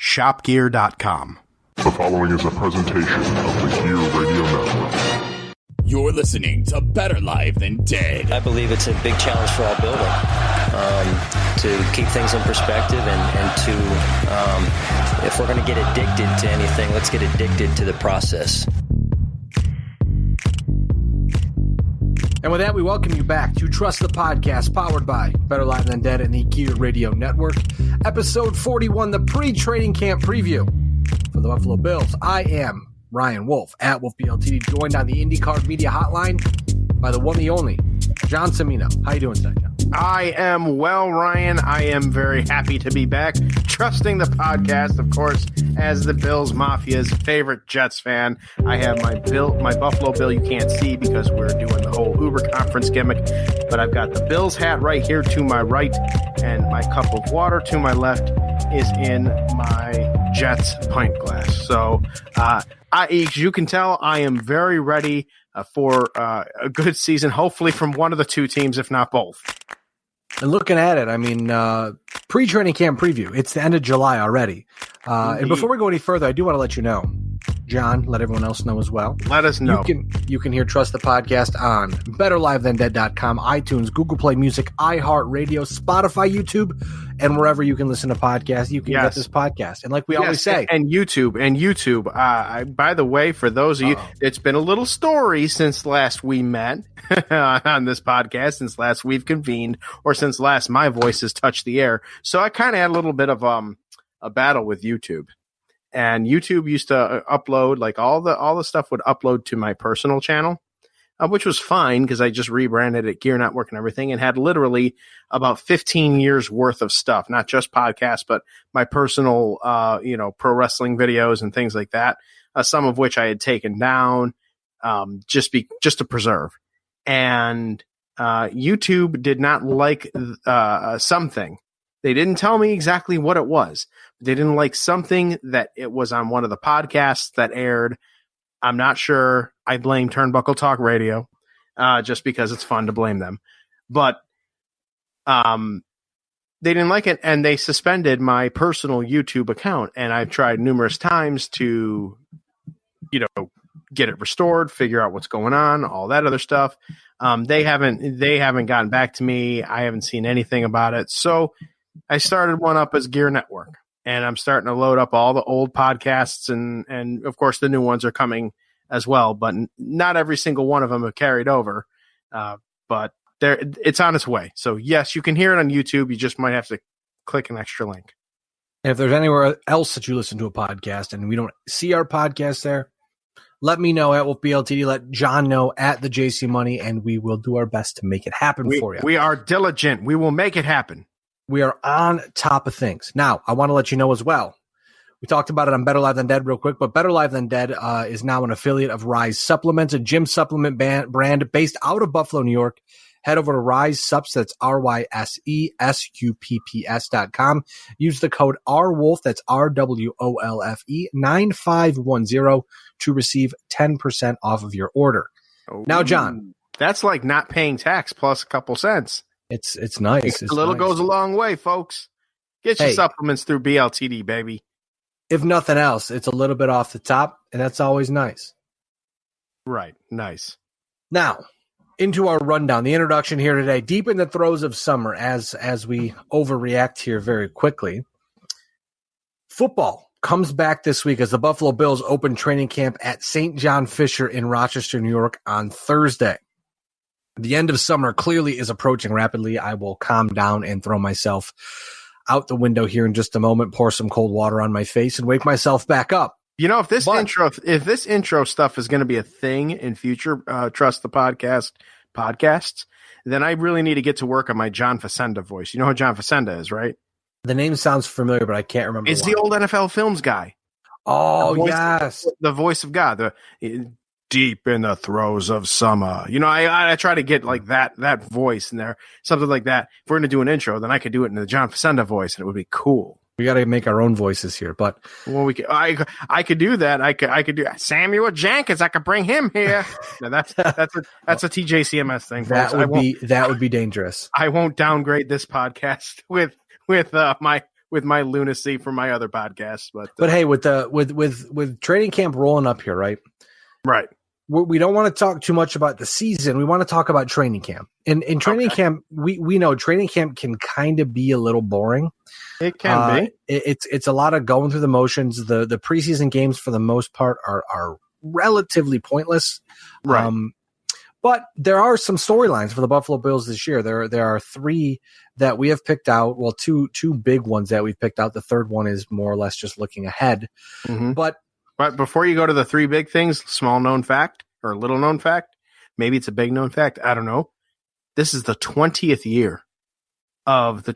shopgear.com. The following is a presentation of the GERE Radio Network. You're listening to Better Live Than Dead. I believe it's a big challenge for our building to keep things in perspective and to, if we're going to get addicted to anything, let's get addicted to the process. And with that, we welcome you back to Trust the Podcast, powered by Better Live Than Dead and the GERE Radio Network. Episode 41, the pre-training camp preview for the Buffalo Bills. I am Ryan Wolfe at Wolfe BLT, joined on the IndyCar Media Hotline by the one, the only, John Cimino. How you doing today, John? I am well, Ryan. I am very happy to be back. Trusting the podcast, of course, as the Bills Mafia's favorite Jets fan. I have my Buffalo Bill you can't see because we're doing the whole Uber conference gimmick, but I've got the Bills hat right here to my right, and my cup of water to my left is in my Jets pint glass. So, as you can tell, I am very ready for a good season, hopefully from one of the two teams, if not both. And looking at it, I mean, pre-training camp preview. It's the end of July already. And before we go any further, I do want to let you know, John, let everyone else know as well. Let us know. You can hear Trust the Podcast on BetterLiveThanDead.com, iTunes, Google Play Music, iHeartRadio, Spotify, YouTube, and wherever you can listen to podcasts, you can get this podcast. And like we always say. And YouTube. By the way, for those of you, it's been a little story since last we met on this podcast, since last we've convened, or since last my voice has touched the air. So I kind of had a little bit of a battle with YouTube. And YouTube used to upload, like all the stuff would upload to my personal channel, which was fine because I just rebranded it GERE Network and everything, and had literally about 15 years worth of stuff, not just podcasts, but my personal, pro wrestling videos and things like that. Some of which I had taken down, just to preserve. And YouTube did not like something. They didn't tell me exactly what it was. They didn't like something that it was on one of the podcasts that aired. I'm not sure. I blame Turnbuckle Talk Radio, just because it's fun to blame them. But they didn't like it, and they suspended my personal YouTube account. And I've tried numerous times to, get it restored, figure out what's going on, all that other stuff. They haven't gotten back to me. I haven't seen anything about it. So I started one up as GERE Network, and I'm starting to load up all the old podcasts, and of course the new ones are coming as well, but not every single one of them have carried over. But it's on its way. So yes, you can hear it on YouTube. You just might have to click an extra link. And if there's anywhere else that you listen to a podcast and we don't see our podcast there, let me know at Wolfe BLTD. Let John know at the JC Money, and we will do our best to make it happen for you. We are diligent. We will make it happen. We are on top of things. Now, I want to let you know as well. We talked about it on Better Live Than Dead real quick, but Better Live Than Dead is now an affiliate of Rise Supplements, a gym supplement brand based out of Buffalo, New York. Head over to Rise Sups, that's RYSESUPPS.com. Use the code RWOLFE, that's RWOLFE 9510 to receive 10% off of your order. Ooh, now, John. That's like not paying tax plus a couple cents. It's nice. A little goes a long way, folks. Get your supplements through BLTD, baby. If nothing else, it's a little bit off the top, and that's always nice. Right. Nice. Now, into our rundown, the introduction here today, deep in the throes of summer as we overreact here very quickly. Football comes back this week as the Buffalo Bills open training camp at St. John Fisher in Rochester, New York on Thursday. The end of summer clearly is approaching rapidly. I will calm down and throw myself out the window here in just a moment, pour some cold water on my face, and wake myself back up. If this intro stuff is going to be a thing in future Trust the podcasts, then I really need to get to work on my John Facenda voice. You know who John Facenda is, right? The name sounds familiar, but I can't remember. It's the old NFL Films guy. Oh, yes. The voice of God. Deep in the throes of summer. I try to get like that voice in there, something like that. If we're going to do an intro, then I could do it in the John Facenda voice, and it would be cool. We got to make our own voices here, but I could do that. I could do Samuel Jenkins. I could bring him here. No, that's a TJCMS thing. That would be dangerous. I won't downgrade this podcast with my with my lunacy from my other podcasts. But hey, with training camp rolling up here, right? Right. We don't want to talk too much about the season. We want to talk about training camp. In training camp, we know training camp can kind of be a little boring. It can be. It's a lot of going through the motions. The preseason games, for the most part, are relatively pointless. Right. But there are some storylines for the Buffalo Bills this year. There are three that we have picked out. Well, two big ones that we've picked out. The third one is more or less just looking ahead. Mm-hmm. But before you go to the three big things, small known fact or little known fact, maybe it's a big known fact, I don't know. This is the 20th year of the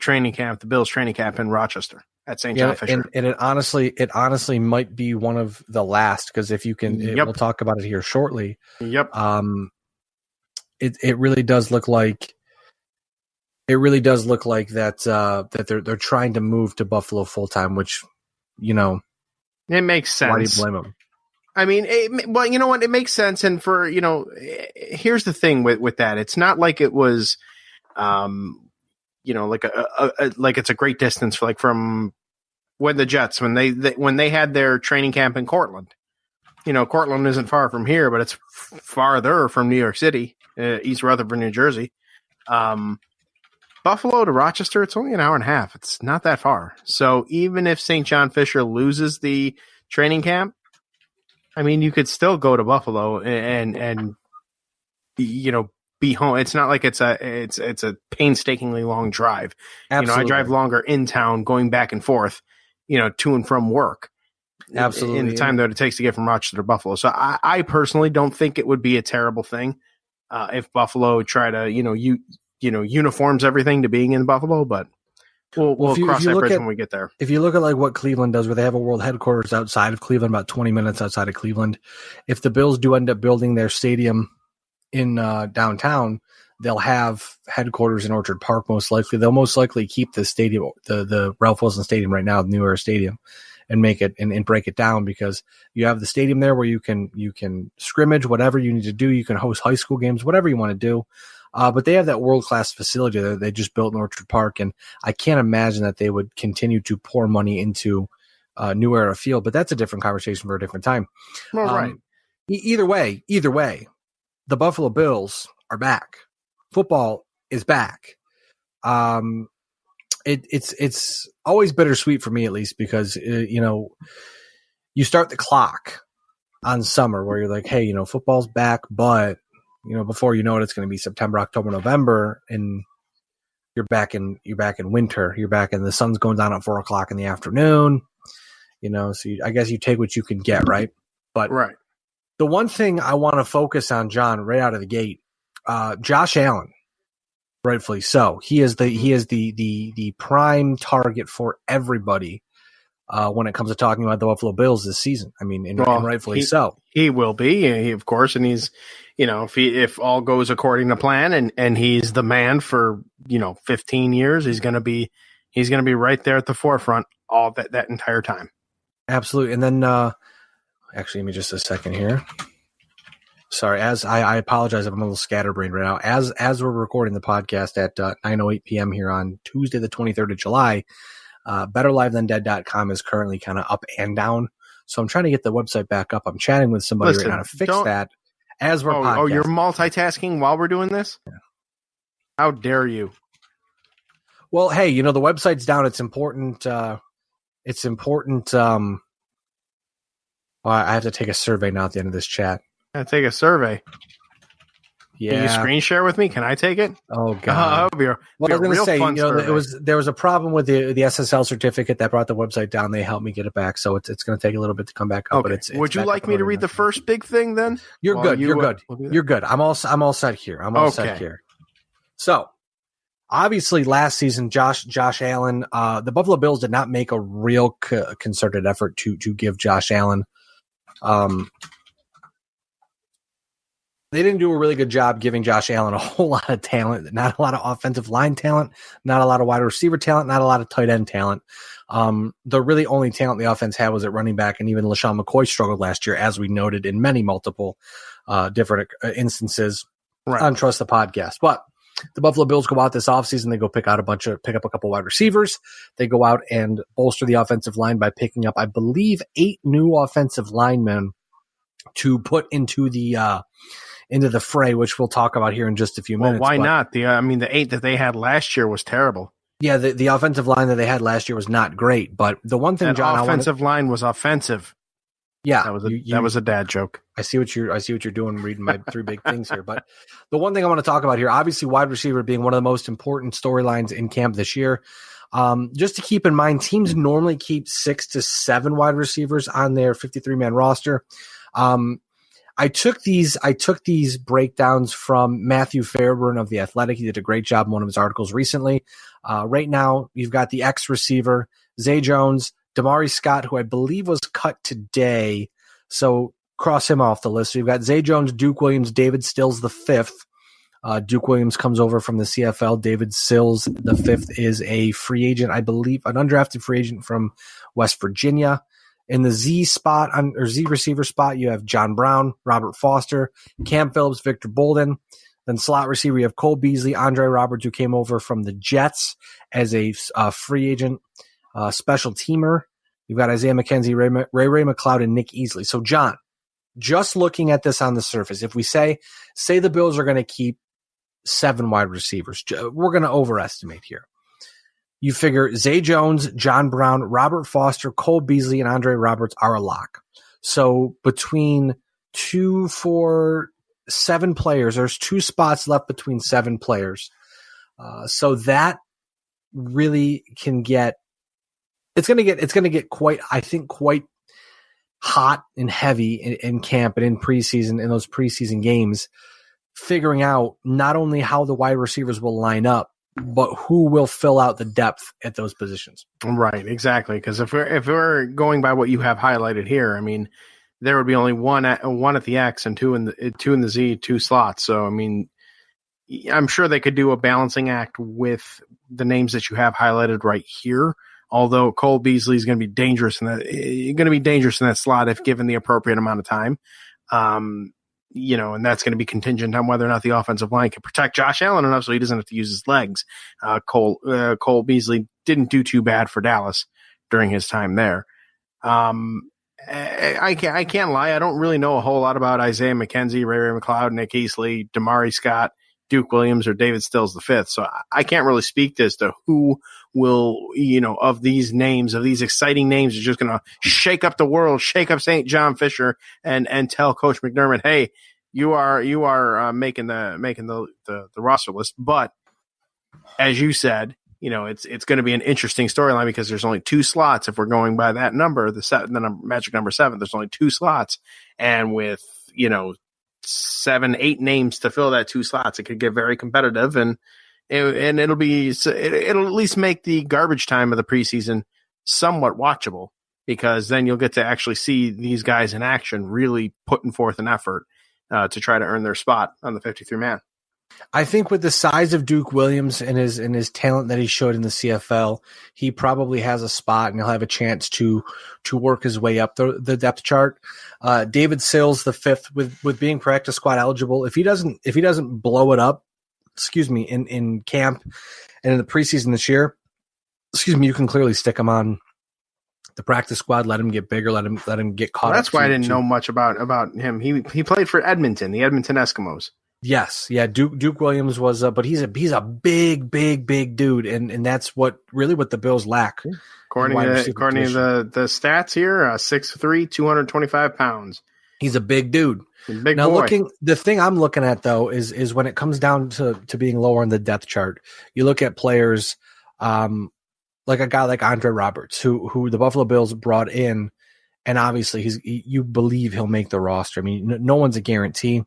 Bills training camp in Rochester at St. John Fisher. And it honestly might be one of the last, because if you can, we'll talk about it here shortly. Yep. It really does look like that they're trying to move to Buffalo full time, which, it makes sense. Why do you blame them? I mean, well, you know what? It makes sense. And here's the thing with that. It's not like it was, like it's a great distance from when the Jets, when they had their training camp in Cortland. Cortland isn't far from here, but it's farther from New York City, East Rutherford, New Jersey. Buffalo to Rochester, it's only an hour and a half. It's not that far. So even if St. John Fisher loses the training camp, I mean, you could still go to Buffalo and be home. It's not like it's a painstakingly long drive. Absolutely. I drive longer in town going back and forth, to and from work. Absolutely. In the time that it takes to get from Rochester to Buffalo. So I personally don't think it would be a terrible thing if Buffalo try to, uniforms everything to being in Buffalo, but we'll cross that bridge when we get there. If you look at like what Cleveland does, where they have a world headquarters outside of Cleveland, about 20 minutes outside of Cleveland, if the Bills do end up building their stadium in downtown, they'll have headquarters in Orchard Park. Most likely, they'll most likely keep the stadium, the Ralph Wilson Stadium right now, the New Era Stadium, and make it and break it down, because you have the stadium there where you can scrimmage, whatever you need to do. You can host high school games, whatever you want to do. But they have that world-class facility that they just built in Orchard Park, and I can't imagine that they would continue to pour money into New Era Field. But that's a different conversation for a different time. Well, right. Either way, the Buffalo Bills are back. Football is back. It's always bittersweet for me, at least, because you start the clock on summer where you're like, hey, football's back, but before you know it, it's going to be September, October, November, and you're back in winter. You're back, and the sun's going down at 4:00 in the afternoon. So I guess you take what you can get, right? But right. The one thing I want to focus on, John, right out of the gate, Josh Allen, rightfully so. He is the prime target for everybody when it comes to talking about the Buffalo Bills this season. I mean, and rightfully so. He will be, of course, and he's, if all goes according to plan, and he's the man for 15 years, he's going to be right there at the forefront all that entire time. Absolutely. And then, actually, give me just a second here. Sorry, as I apologize if I'm a little scatterbrained right now. As we're recording the podcast at 9:08 p.m. here on Tuesday, the 23rd of July, BetterLiveThanDead.com is currently kind of up and down. So I'm trying to get the website back up. I'm chatting with somebody right now to fix that as we're podcasting. Oh, you're multitasking while we're doing this? Yeah. How dare you? Well, hey, the website's down. It's important. I have to take a survey now at the end of this chat. Take a survey. Yeah. Can you screen share with me? Can I take it? Oh God. I was going to say, there was a problem with the SSL certificate that brought the website down. They helped me get it back, so it's going to take a little bit to come back up. Okay. But it's would you like me to read the first big thing then? You're good. You're good. I'm all set here. Set here. So, obviously, last season, Josh Allen, the Buffalo Bills did not make a real concerted effort to give Josh Allen. They didn't do a really good job giving Josh Allen a whole lot of talent, not a lot of offensive line talent, not a lot of wide receiver talent, not a lot of tight end talent. The really only talent the offense had was at running back, and even LaShawn McCoy struggled last year, as we noted in many multiple different instances on Trust the Podcast. But The Buffalo Bills go out this offseason. They go pick up a couple wide receivers. They go out and bolster the offensive line by picking up, I believe, 8 new offensive linemen to put into the fray, which we'll talk about here in just a few minutes. Why not? The 8 that they had last year was terrible. Yeah, the offensive line that they had last year was not great. But the one thing, John, offensive line was offensive. Yeah, that was a dad joke. I see what you're doing, reading my 3 big things here. But the one thing I want to talk about here, obviously, wide receiver being one of the most important storylines in camp this year. Just to keep in mind, teams normally keep 6 to 7 wide receivers on their 53-man roster. I took these breakdowns from Matthew Fairburn of The Athletic. He did a great job in one of his articles recently. Right now, you've got the X receiver, Zay Jones, Damari Scott, who I believe was cut today, so cross him off the list. So you've got Zay Jones, Duke Williams, David Stills the fifth. Duke Williams comes over from the CFL. David Stills the fifth is a free agent, I believe, an undrafted free agent from West Virginia. In the Z receiver spot, you have John Brown, Robert Foster, Cam Phillips, Victor Bolden. Then slot receiver, you have Cole Beasley, Andre Roberts, who came over from the Jets as a free agent. Special teamer. You've got Isaiah McKenzie, Ray McLeod, and Nick Easley. So, John, just looking at this on the surface, if we say the Bills are going to keep 7 wide receivers, we're going to overestimate here. You figure Zay Jones, John Brown, Robert Foster, Cole Beasley, and Andre Roberts are a lock. So between 2, 4, 7 players, there's 2 spots left between 7 players. So that really can get. It's going to get quite hot and heavy in camp and in preseason, in those preseason games, figuring out not only how the wide receivers will line up, but who will fill out the depth at those positions. Right, exactly. Because if we're going by what you have highlighted here, I mean, there would be only one at the X and 2 in the Z, 2 slots. So I mean, I'm sure they could do a balancing act with the names that you have highlighted right here. Although Cole Beasley is going to be dangerous in that slot if given the appropriate amount of time. And that's going to be contingent on whether or not the offensive line can protect Josh Allen enough so he doesn't have to use his legs. Cole Beasley didn't do too bad for Dallas during his time there. I can't lie. I don't really know a whole lot about Isaiah McKenzie, Ray McLeod, Nick Easley, Damari Scott, Duke Williams, or David Stills the fifth. So I can't really speak as to who will, of these names, of these exciting names, is just going to shake up the world, shake up St. John Fisher, and tell Coach McDermott, hey, you are making the roster list. But as you said, it's going to be an interesting storyline because there's only 2 slots. If we're going by that number, magic number 7, there's only 2 slots, and with 7, 8 names to fill that 2 slots, it could get very competitive, and it'll at least make the garbage time of the preseason somewhat watchable, because then you'll get to actually see these guys in action, really putting forth an effort to try to earn their spot on the 53-man. I think with the size of Duke Williams and his talent that he showed in the CFL, he probably has a spot and he'll have a chance to work his way up the depth chart. David Sills the fifth, with being practice squad eligible, if he doesn't blow it up, in camp and in the preseason this year, you can clearly stick him on the practice squad, let him get bigger, let him get caught up. That's why I didn't know much about him. He played for Edmonton, the Edmonton Eskimos. Yes, yeah. Duke Williams was, but he's a big dude, and that's what the Bills lack. According to the stats here, 6'3", 225 pounds. He's a big dude. Big now boy. The thing I'm looking at though is when it comes down to being lower on the depth chart, you look at players like a guy like Andre Roberts, who the Buffalo Bills brought in, and obviously you believe he'll make the roster. I mean, no one's a guarantee,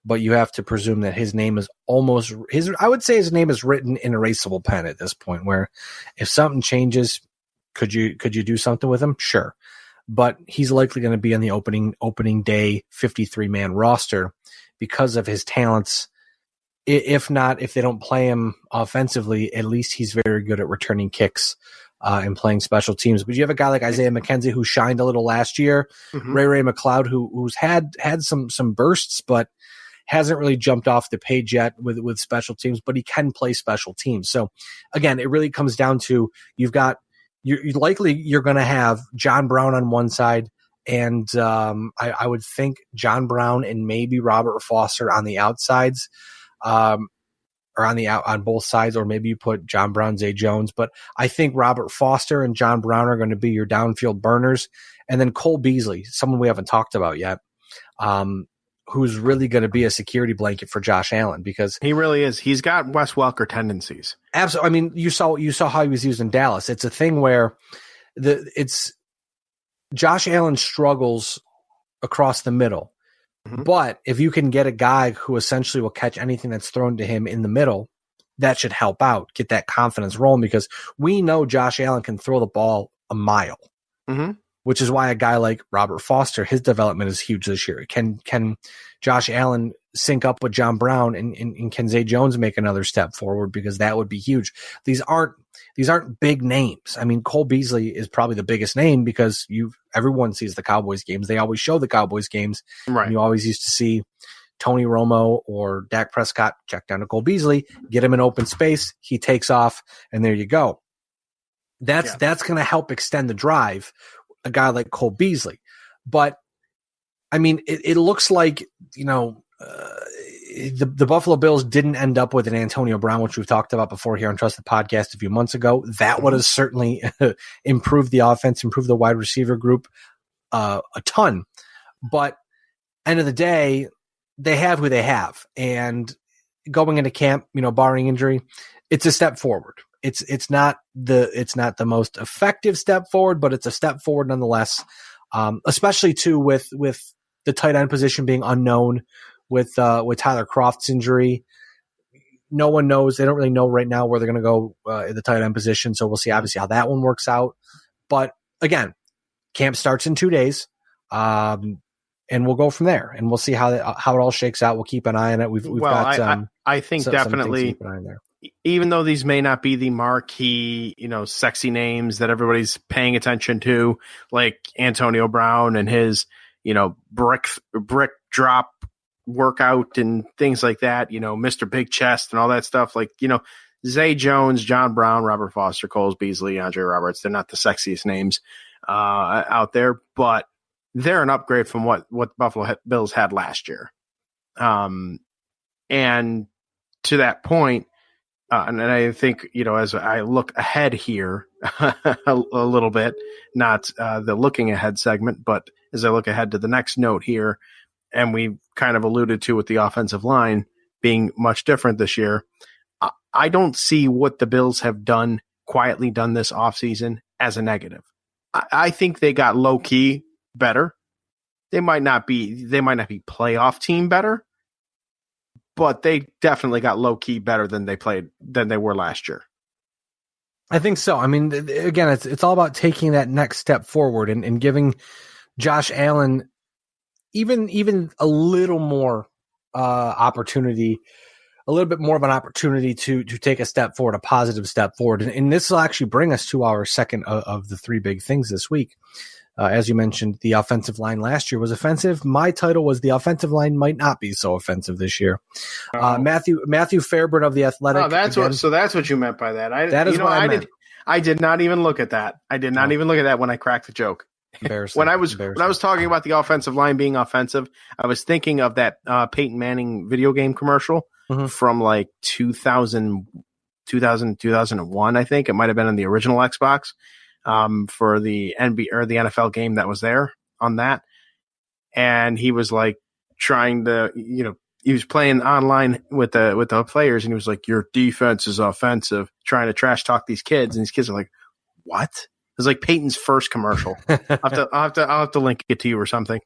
but you have to presume that his name is I would say his name is written in erasable pen at this point, where if something changes, could you do something with him? Sure. But he's likely going to be on the opening day 53-man roster because of his talents. If they don't play him offensively, at least he's very good at returning kicks and playing special teams. But you have a guy like Isaiah McKenzie who shined a little last year, Ray McLeod who's had some bursts, but hasn't really jumped off the page yet with special teams, but he can play special teams. So again, it really comes down to you're going to have John Brown on one side, and I would think John Brown and maybe Robert Foster on the outsides, or on both sides, or maybe you put John Brown, Zay Jones. But I think Robert Foster and John Brown are going to be your downfield burners. And then Cole Beasley, someone we haven't talked about yet, who's really going to be a security blanket for Josh Allen, because he really is. He's got Wes Welker tendencies. Absolutely. I mean, you saw how he was used in Dallas. It's a thing where Josh Allen struggles across the middle. Mm-hmm. But if you can get a guy who essentially will catch anything that's thrown to him in the middle, that should help out, get that confidence rolling, because we know Josh Allen can throw the ball a mile, which is why a guy like Robert Foster, his development is huge this year. Can Josh Allen sync up with John Brown, and can Zay Jones make another step forward? Because that would be huge. These aren't big names. I mean, Cole Beasley is probably the biggest name because everyone sees the Cowboys games. They always show the Cowboys games. Right. And you always used to see Tony Romo or Dak Prescott check down to Cole Beasley, get him in open space, he takes off, and there you go. That's going to help extend the drive, a guy like Cole Beasley. But I mean, it looks like, the Buffalo Bills didn't end up with an Antonio Brown, which we've talked about before here on Trusted Podcast a few months ago. That would have certainly improved the offense, improved the wide receiver group a ton. But end of the day, they have who they have. And going into camp, barring injury, it's a step forward. It's not the most effective step forward, but it's a step forward nonetheless. Especially too with the tight end position being unknown, with Tyler Kroft's injury. No one knows. They don't really know right now where they're going to go in the tight end position. So we'll see obviously how that one works out. But again, camp starts in 2 days. And we'll go from there, and we'll see how it all shakes out. We'll keep an eye on it. I think definitely, even though these may not be the marquee, sexy names that everybody's paying attention to, like Antonio Brown and his, brick drop workout and things like that, Mr. Big Chest and all that stuff, like, Zay Jones, John Brown, Robert Foster, Cole Beasley, Andre Roberts. They're not the sexiest names out there, but they're an upgrade from what Buffalo Bills had last year. And to that point, and I think, as I look ahead here a little bit, not the looking ahead segment, but as I look ahead to the next note here, and we kind of alluded to with the offensive line being much different this year, I don't see what the Bills have quietly done this offseason as a negative. I think they got low key better. They might not be playoff team better, but they definitely got low key better than they were last year. I think so. I mean, again, it's all about taking that next step forward and giving Josh Allen even a little more opportunity, a little bit more of an opportunity to take a step forward, a positive step forward. And this will actually bring us to our second of the three big things this week. As you mentioned, the offensive line last year was offensive. My title was the offensive line might not be so offensive this year. Matthew Fairburn of The Athletic. Oh, that's what you meant by that. I did not even look at that. I did not even look at that when I cracked the joke. When I was talking about the offensive line being offensive, I was thinking of that Peyton Manning video game commercial from like 2001. I think it might have been on the original Xbox. For the NBA or the NFL game that was there on that. And he was like trying to, he was playing online with the players, and he was like, your defense is offensive, trying to trash talk these kids. And these kids are like, what? It was like Peyton's first commercial. I'll have to link it to you or something.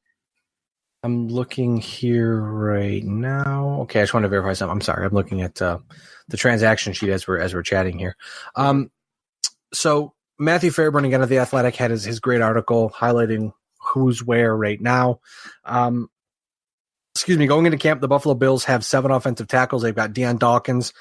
I'm looking here right now. Okay. I just want to verify something. I'm sorry. I'm looking at the transaction sheet as we're chatting here. So Matthew Fairburn, again, of The Athletic, had his great article highlighting who's where right now. Going into camp, the Buffalo Bills have 7 offensive tackles. They've got Deion Dawkins.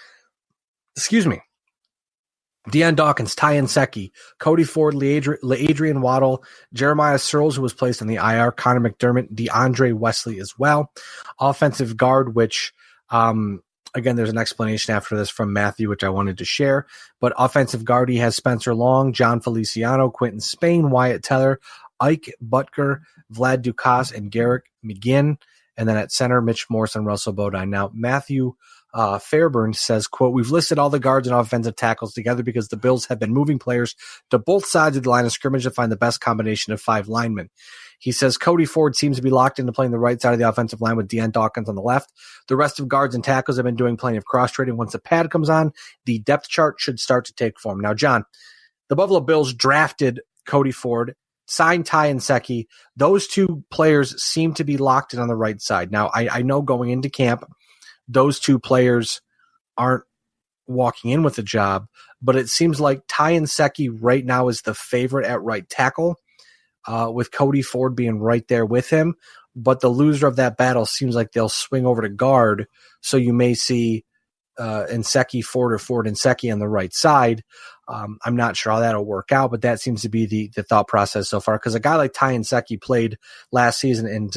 Deion Dawkins, Ty Nsekhe, Cody Ford, Adrian Waddle, Jeremiah Searles, who was placed on the IR, Connor McDermott, DeAndre Wesley as well. Offensive guard, which, again, there's an explanation after this from Matthew, which I wanted to share. But offensive guard, he has Spencer Long, John Feliciano, Quentin Spain, Wyatt Teller, Ike Butker, Vlad Ducasse, and Garrick McGinn. And then at center, Mitch Morse and Russell Bodine. Now, Matthew Fairburn says, quote, "We've listed all the guards and offensive tackles together because the Bills have been moving players to both sides of the line of scrimmage to find the best combination of 5 linemen." He says Cody Ford seems to be locked into playing the right side of the offensive line with Deion Dawkins on the left. The rest of guards and tackles have been doing plenty of cross-trading. Once the pad comes on, the depth chart should start to take form. Now, John, the Buffalo Bills drafted Cody Ford, signed Ty Nsekhe. Those 2 players seem to be locked in on the right side. Now, I know going into camp, those 2 players aren't walking in with a job, but it seems like Ty Nsekhe right now is the favorite at right tackle, with Cody Ford being right there with him. But the loser of that battle seems like they'll swing over to guard, so you may see Nsekhe Ford or Ford Nsekhe on the right side. I'm not sure how that'll work out, but that seems to be the thought process so far. Because a guy like Ty Nsekhe played last season, and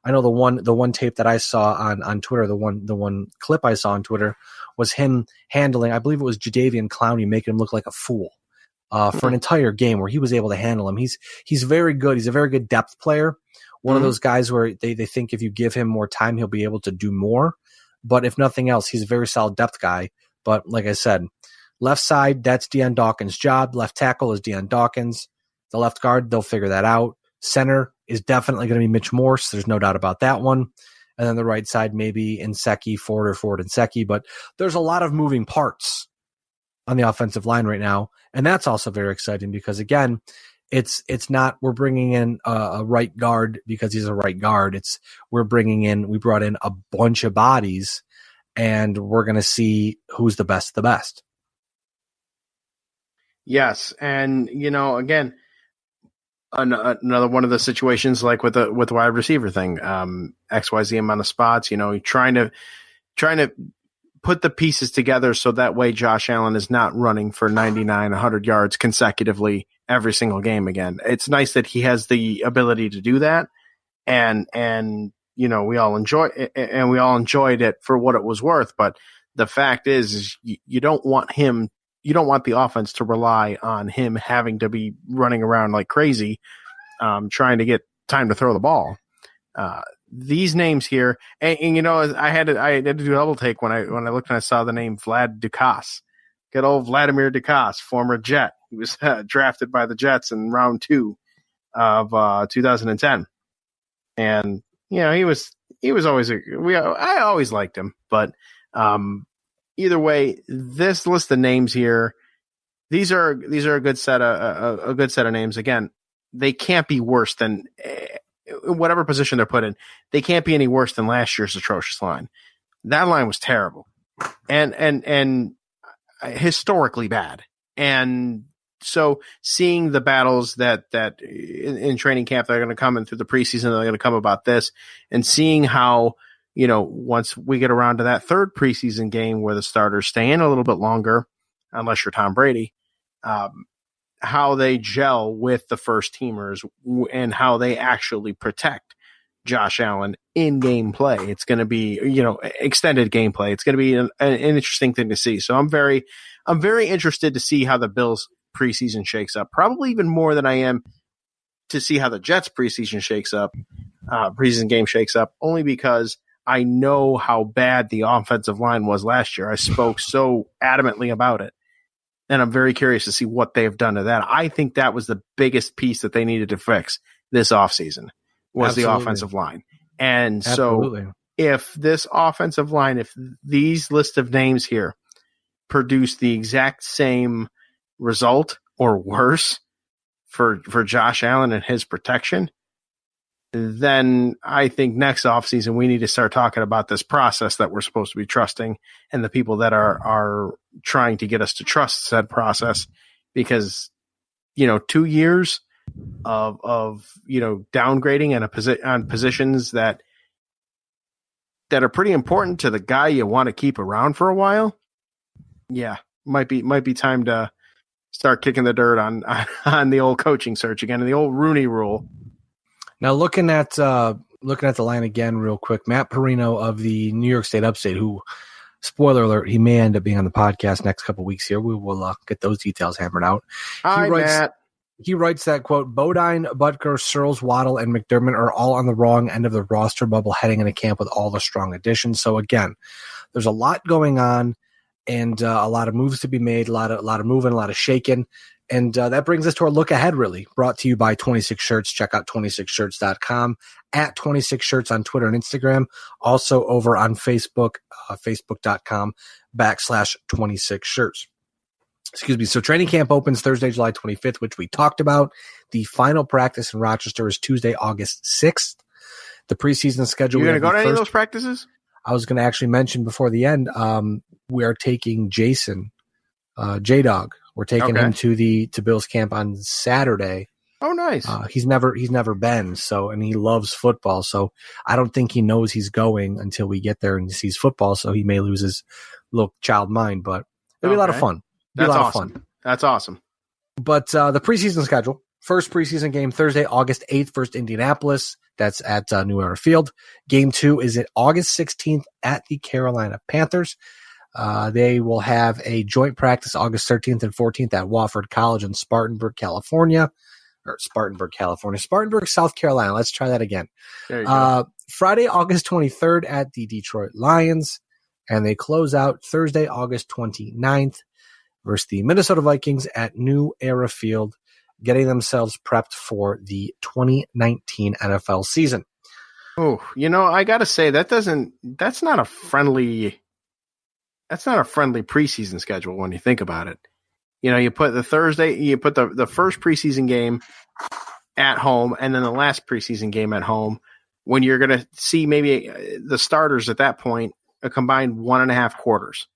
I know the one tape that I saw on Twitter, the one clip I saw on Twitter was him handling, I believe it was Jadeveon Clowney, making him look like a fool for an entire game, where he was able to handle him. He's very good. He's a very good depth player. One of those guys where they think if you give him more time, he'll be able to do more. But if nothing else, he's a very solid depth guy. But like I said, left side, that's Deion Dawkins' job. Left tackle is Deion Dawkins. The left guard, they'll figure that out. Center is definitely going to be Mitch Morse. There's no doubt about that one. And then the right side, maybe Nsekhe, Ford, or Ford Nsekhe. But there's a lot of moving parts on the offensive line right now. And that's also very exciting because, again, it's not we're bringing in a right guard because he's a right guard. We brought in a bunch of bodies, and we're going to see who's the best of the best. Yes, and again, another one of the situations like with the wide receiver thing, XYZ amount of spots. Trying to put the pieces together so that way Josh Allen is not running for 99, 100 yards consecutively every single game again. It's nice that he has the ability to do that, and we all enjoyed it for what it was worth. But the fact is you don't want the offense to rely on him having to be running around like crazy, trying to get time to throw the ball. These names here, and I had to do a double take when I looked and I saw the name Vlad Ducasse. Good old Vladimir Ducasse, former Jet. He was drafted by the Jets in round 2 of 2010, and he was always I always liked him, but either way, this list of names here, these are a good set of names. Again, they can't be worse than whatever position they're put in. They can't be any worse than last year's atrocious line. That line was terrible and historically bad. And so seeing the battles that in training camp that are going to come and through the preseason, they're going to come about this, and seeing how, once we get around to that third preseason game where the starters stay in a little bit longer, unless you're Tom Brady, how they gel with the first teamers and how they actually protect Josh Allen in game play. It's going to be, extended gameplay. It's going to be an interesting thing to see. So I'm very interested to see how the Bills preseason shakes up, probably even more than I am to see how the Jets preseason game shakes up, only because I know how bad the offensive line was last year. I spoke so adamantly about it. And I'm very curious to see what they've done to that. I think that was the biggest piece that they needed to fix this offseason was the offensive line. And so if this offensive line, if these list of names here produce the exact same result or worse for Josh Allen and his protection, then I think next offseason we need to start talking about this process that we're supposed to be trusting and the people that are trying to get us to trust said process, because 2 years of downgrading on positions that are pretty important to the guy you want to keep around for a while. Yeah, might be time to start kicking the dirt on the old coaching search again, and the old Rooney Rule. Now looking at the line again real quick, Matt Perino of the New York State Upstate, who, spoiler alert, he may end up being on the podcast next couple weeks here. We will get those details hammered out. Matt. He writes that, quote, Bodine, Butker, Searles, Waddle, and McDermott are all on the wrong end of the roster bubble heading into camp with all the strong additions. So, again, there's a lot going on and a lot of moves to be made, a lot of moving, a lot of shaking. And that brings us to our look ahead, really, brought to you by 26 Shirts. Check out 26shirts.com, at 26 Shirts on Twitter and Instagram. Also over on Facebook, facebook.com/26 Shirts. Excuse me. So training camp opens Thursday, July 25th, which we talked about. The final practice in Rochester is Tuesday, August 6th. The preseason schedule. You're going to go to any of those practices? I was going to actually mention before the end, we are taking Jason, J-Dog. We're taking him to Bill's camp on Saturday. Oh, nice. He's never been, and he loves football. So I don't think he knows he's going until we get there and he sees football. So he may lose his little child mind, but it'll be a lot of fun. That's awesome. That's awesome. But the preseason schedule, first preseason game Thursday, August 8th, versus Indianapolis. That's at New Era Field. Game 2 is at August 16th at the Carolina Panthers. They will have a joint practice August 13th and 14th at Wofford College in Spartanburg, South Carolina. Let's try that again. There you go. Friday, August 23rd at the Detroit Lions. And they close out Thursday, August 29th versus the Minnesota Vikings at New Era Field, getting themselves prepped for the 2019 NFL season. Oh, I got to say that's not a friendly preseason schedule when you think about it. You put the Thursday, you put the first preseason game at home and then the last preseason game at home, when you're going to see maybe the starters at that point, a combined 1.5 quarters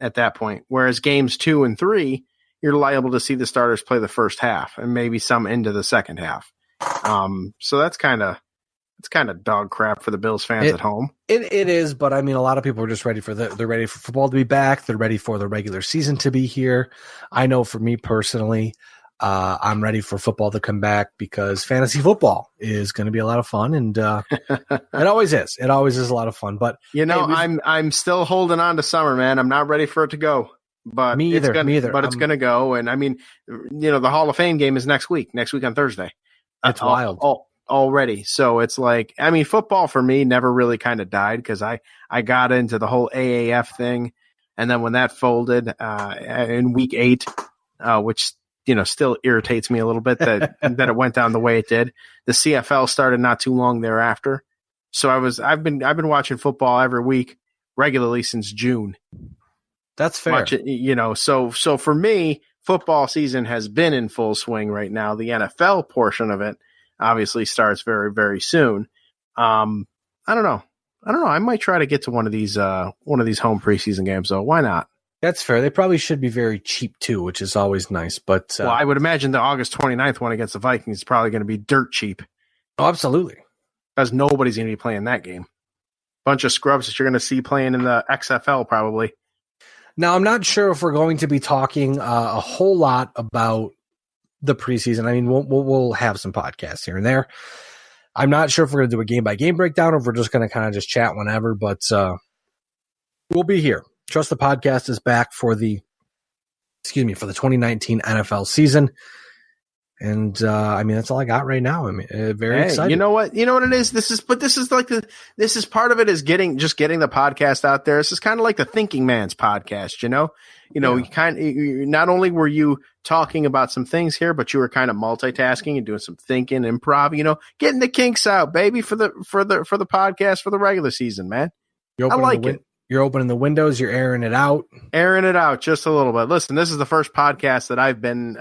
at that point. Whereas games 2 and 3, you're liable to see the starters play the first half and maybe some into the second half. So it's kind of dog crap for the Bills fans at home. It is, but I mean, a lot of people are just ready they're ready for football to be back. They're ready for the regular season to be here. I know for me personally, I'm ready for football to come back because fantasy football is going to be a lot of fun, and it always is. It always is a lot of fun. But I'm still holding on to summer, man. I'm not ready for it to go. But me either. But it's going to go, and I mean, the Hall of Fame game is next week on Thursday. It's wild. Already. So it's like, I mean, football for me never really kind of died because I got into the whole AAF thing. And then when that folded in week 8, which, still irritates me a little bit that it went down the way it did. The CFL started not too long thereafter. So I've been watching football every week regularly since June. That's fair. So for me, football season has been in full swing right now. The NFL portion of it obviously starts very, very soon. I don't know. I might try to get to one of these home preseason games, though. Why not? That's fair. They probably should be very cheap too, which is always nice. But I would imagine the August 29th one against the Vikings is probably going to be dirt cheap. Oh, absolutely. Because nobody's going to be playing that game. Bunch of scrubs that you're going to see playing in the XFL probably. Now, I'm not sure if we're going to be talking a whole lot about the preseason. I mean, we'll have some podcasts here and there. I'm not sure if we're going to do a game-by-game breakdown or if we're just going to kind of just chat whenever, but we'll be here. Trust the Podcast is back for the 2019 NFL season. And I mean, that's all I got right now. I mean, very excited. You know what it is? This is part of it is getting the podcast out there. This is kind of like the Thinking Man's podcast, You not only were you talking about some things here, but you were kind of multitasking and doing some thinking, improv, getting the kinks out, baby, for the podcast for the regular season, man. I like it. You're opening the windows. You're airing it out. Airing it out just a little bit. Listen, this is the first podcast that I've been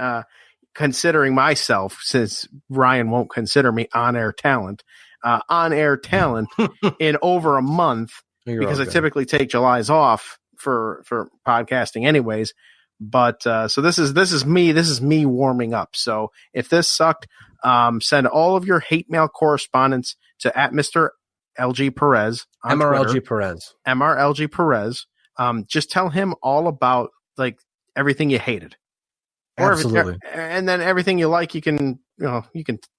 considering myself, since Ryan won't consider me on-air talent in over a month because I typically take July's off for podcasting anyways. But so this is me warming up. So if this sucked, send all of your hate mail correspondence to @Mr. LG Perez on MRLG Twitter. Perez. MRLG Perez. Just tell him all about like everything you hated. Absolutely. And then everything you like, you can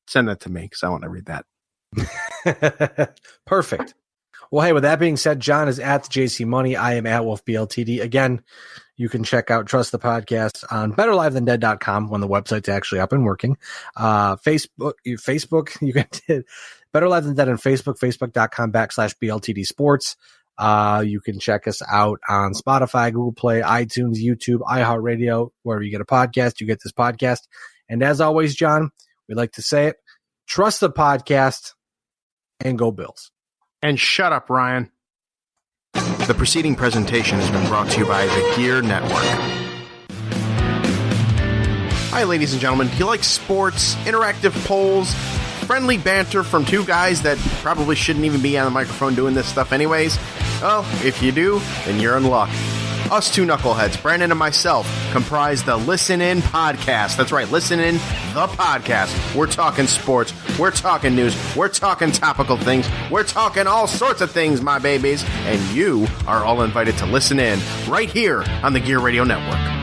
send that to me because I want to read that. Perfect. Well, hey, with that being said, John is at JC Money. I am at Wolfe BLTD. Again, you can check out Trust the Podcast on betterlivethandead.com when the website's actually up and working. Facebook, you can Better Live Than Dead on Facebook, facebook.com/BLTD Sports. You can check us out on Spotify, Google Play, iTunes, YouTube, iHeartRadio, wherever you get a podcast, you get this podcast. And as always, John, we like to say it, trust the podcast and go Bills. And shut up, Ryan. The preceding presentation has been brought to you by the GERE Network. Hi, ladies and gentlemen. Do you like sports, interactive polls, friendly banter from two guys that probably shouldn't even be on the microphone doing this stuff anyways? Well, if you do, then you're in luck. Us two knuckleheads, Brandon and myself, comprise the Listen In Podcast. That's right, Listen In, the podcast. We're talking sports, we're talking news, we're talking topical things, we're talking all sorts of things, my babies, and you are all invited to listen in right here on the GERE Radio Network.